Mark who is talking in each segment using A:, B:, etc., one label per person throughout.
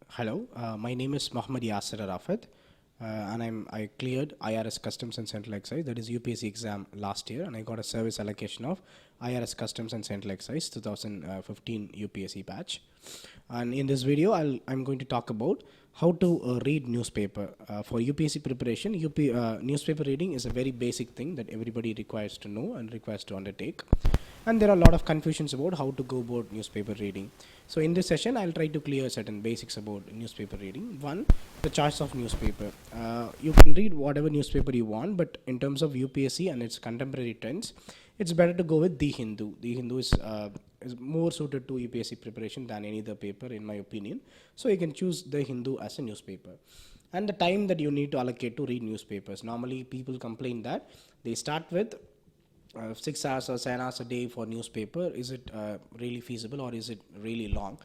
A: Hello, my name is Mr. Yasar Arafath, and I cleared IRS Customs and Central Excise, that is UPSC exam last year, and I got a service allocation of IRS Customs and Central Excise 2015 UPSC batch. And in this video, I'm going to talk about how to read newspaper. For UPSC preparation, newspaper reading is a very basic thing that everybody requires to know and requires to undertake. And there are a lot of confusions about how to go about newspaper reading. So in this session, I'll try to clear certain basics about newspaper reading. One, the choice of newspaper. You can read whatever newspaper you want, but in terms of UPSC and its contemporary trends, it's better to go with The Hindu. The Hindu is more suited to UPSC preparation than any other paper, in my opinion. So you can choose The Hindu as a newspaper. And the time that you need to allocate to read newspapers. Normally, people complain that they start with 6 hours or 7 hours a day for newspaper. Is it really feasible, or is it really long?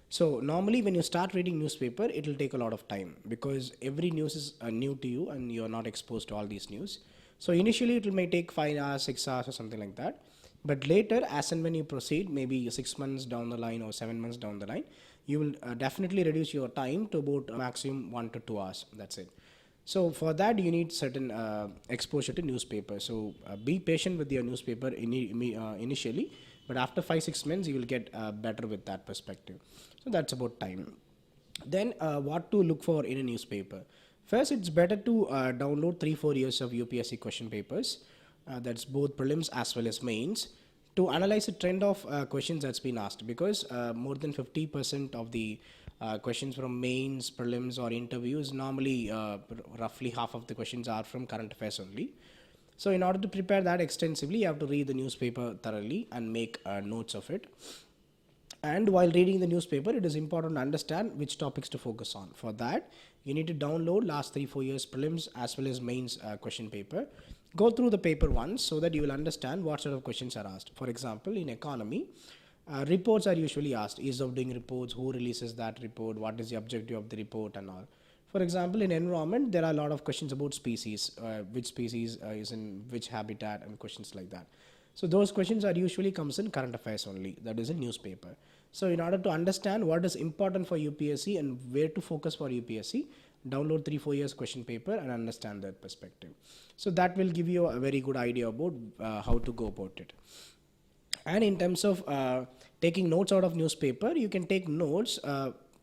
A: So normally when you start reading newspaper, it will take a lot of time because every news is new to you and you're not exposed to all these news. So initially it may take 5 hours, 6 hours or something like that. But later, as and when you proceed, maybe 6 months down the line or 7 months down the line, you will definitely reduce your time to about maximum 1 to 2 hours. That's it. So for that, you need certain exposure to newspaper. So be patient with your newspaper initially, but after 5-6 months, you will get better with that perspective. So that's about time. Then what to look for in a newspaper? First, it's better to download 3-4 years of UPSC question papers. That's both prelims as well as mains, to analyze the trend of questions that's been asked, because more than 50% of the questions from mains, prelims or interviews, normally roughly half of the questions are from current affairs only. So in order to prepare that extensively, you have to read the newspaper thoroughly and make notes of it. And while reading the newspaper, it is important to understand which topics to focus on. For that, you need to download last 3-4 years prelims as well as mains question paper. Go through the paper once so that you will understand what sort of questions are asked. For example, in economy, reports are usually asked. Ease of doing reports, who releases that report, what is the objective of the report and all. For example, in environment, there are a lot of questions about species, which species is in which habitat and questions like that. So those questions are usually comes in current affairs only, that is in newspaper. So in order to understand what is important for UPSC and where to focus for UPSC, download 3-4 years question paper and understand that perspective. So that will give you a very good idea about how to go about it. And in terms of taking notes out of newspaper, you can take notes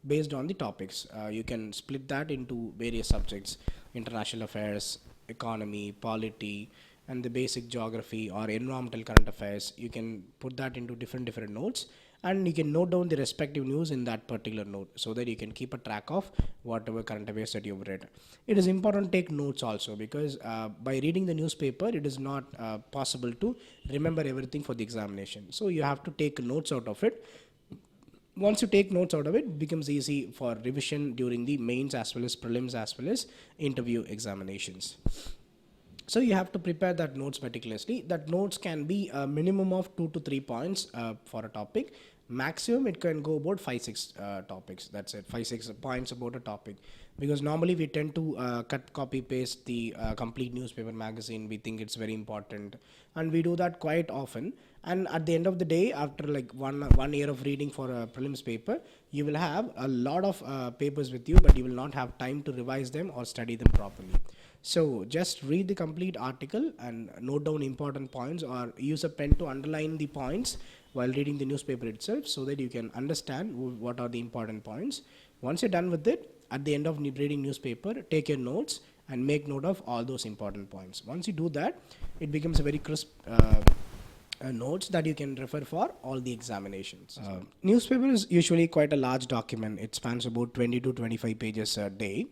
A: based on the topics. You can split that into various subjects: international affairs, economy, polity, and the basic geography or environmental current affairs. You can put that into different notes, and you can note down the respective news in that particular note so that you can keep a track of whatever current affairs that you've read. It is important to take notes also, because by reading the newspaper, it is not possible to remember everything for the examination. So you have to take notes out of it. Once you take notes out of it, it becomes easy for revision during the mains as well as prelims as well as interview examinations. So you have to prepare that notes meticulously. That notes can be a minimum of 2 to 3 points for a topic. Maximum it can go about 5-6 topics. That's it, 5-6 points about a topic. Because normally we tend to cut, copy, paste the complete newspaper magazine. We think it's very important, and we do that quite often. And at the end of the day, after like one year of reading for a prelims paper, you will have a lot of papers with you, but you will not have time to revise them or study them properly. So just read the complete article and note down important points, or use a pen to underline the points while reading the newspaper itself, so that you can understand what are the important points. Once you're done with it, at the end of reading newspaper, take your notes and make note of all those important points. Once you do that, it becomes a very crisp notes that you can refer for all the examinations. Newspaper is usually quite a large document. It spans about 20 to 25 pages a day.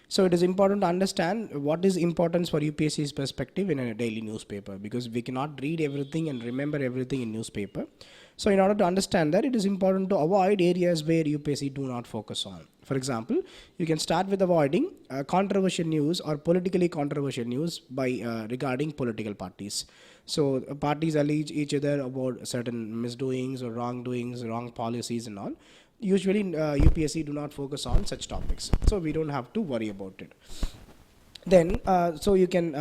A: So it is important to understand what is importance for UPSC's perspective in a daily newspaper, because we cannot read everything and remember everything in newspaper. So in order to understand that, it is important to avoid areas where UPSC do not focus on. For example, you can start with avoiding controversial news or politically controversial news by regarding political parties. So parties allege each other about certain misdoings or wrongdoings, wrong policies and all. Usually UPSC do not focus on such topics, so we don't have to worry about it. Then so you can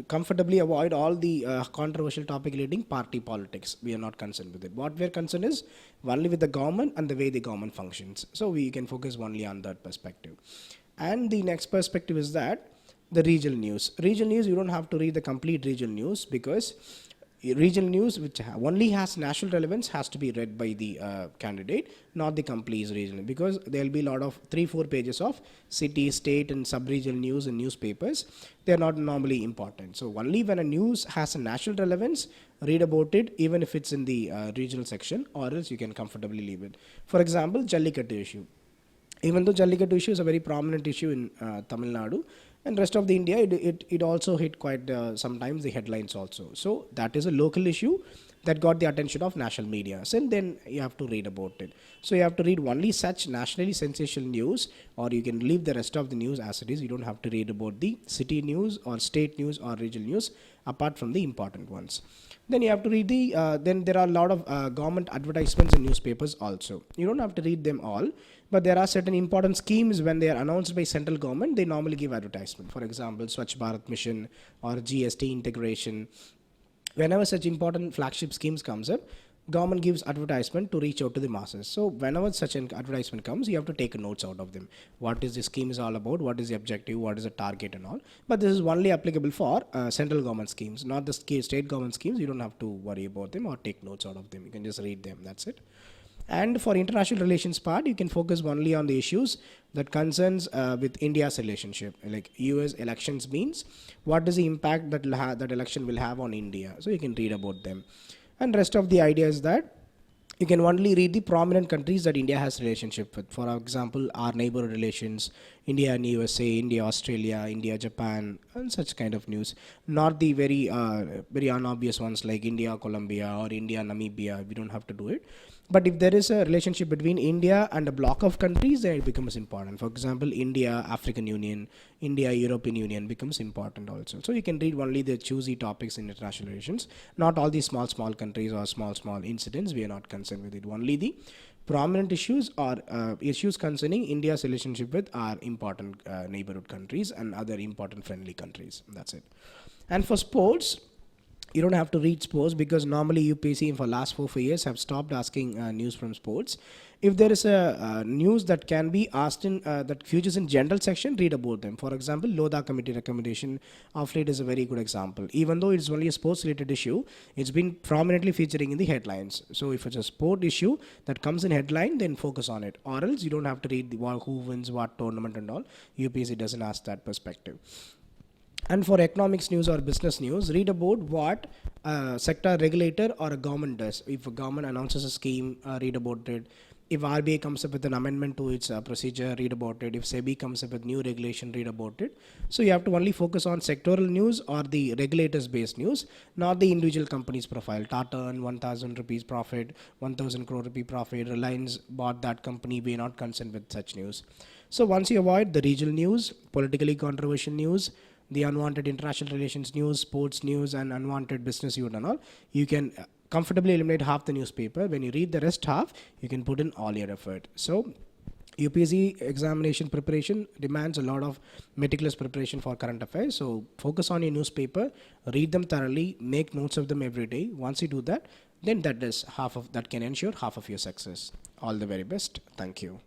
A: comfortably avoid all the controversial topic relating party politics. We are not concerned with it. What we are concerned is only with the government and the way the government functions, so we can focus only on that perspective. And the next perspective is that the regional news, you don't have to read the complete regional news, because regional news which only has national relevance has to be read by the candidate, not the complete regional, because there will be a lot of 3-4 pages of city, state and sub-regional news in newspapers. They are not normally important. So only when a news has a national relevance, read about it, even if it's in the regional section, or else you can comfortably leave it. For example, Jallikattu issue. Even though Jallikattu issue is a very prominent issue in Tamil Nadu and rest of the India, it also hit quite sometimes the headlines also. So that is a local issue that got the attention of national media. So then you have to read about it. So you have to read only such nationally sensational news, or you can leave the rest of the news as it is. You don't have to read about the city news or state news or regional news apart from the important ones. Then you have to read the, then there are a lot of government advertisements in newspapers also. You don't have to read them all, but there are certain important schemes when they are announced by central government, they normally give advertisement. For example, Swachh Bharat Mission or GST integration. Whenever such important flagship schemes comes up, government gives advertisement to reach out to the masses. So whenever such an advertisement comes, you have to take notes out of them. What is the scheme is all about, what is the objective, what is the target and all. But this is only applicable for central government schemes, not the state government schemes. You don't have to worry about them or take notes out of them. You can just read them, that's it. And for international relations part, you can focus only on the issues that concerns with India's relationship, like US elections means, what is the impact that that election will have on India. So you can read about them. And rest of the idea is that you can only read the prominent countries that India has relationship with. For example, our neighborhood relations, India and USA, India, Australia, India, Japan, and such kind of news. Not the very unobvious ones like India, Colombia, or India, Namibia. We don't have to do it. But if there is a relationship between India and a block of countries, then it becomes important. For example, India, African Union, India, European Union becomes important also. So you can read only the choosy topics in international relations, not all these small countries or small incidents. We are not concerned with it. Only the prominent issues or issues concerning India's relationship with our important neighborhood countries and other important friendly countries. That's it. And for sports, you don't have to read sports, because normally UPSC for last 4 years have stopped asking news from sports. If there is a news that can be asked in that features in general section, read about them. For example, Lodha committee recommendation of late is a very good example. Even though it's only a sports related issue, it's been prominently featuring in the headlines. So if it's a sport issue that comes in headline, then focus on it, or else you don't have to read who wins what tournament and all. UPSC doesn't ask that perspective. And for economics news or business news, read about what a sector regulator or a government does. If a government announces a scheme, read about it. If RBI comes up with an amendment to its procedure, read about it. If SEBI comes up with new regulation, read about it. So you have to only focus on sectoral news or the regulators based news, not the individual company's profile. Tata earned 1,000 rupees profit, 1,000 crore rupee profit, Reliance bought that company. We are not concerned with such news. So once you avoid the regional news, politically controversial news, the unwanted international relations news, sports news, and unwanted business news and all, you can comfortably eliminate half the newspaper. When you read the rest half, you can put in all your effort. So UPSC examination preparation demands a lot of meticulous preparation for current affairs. So focus on your newspaper, read them thoroughly, make notes of them every day. Once you do that, then that can ensure half of your success. All the very best. Thank you.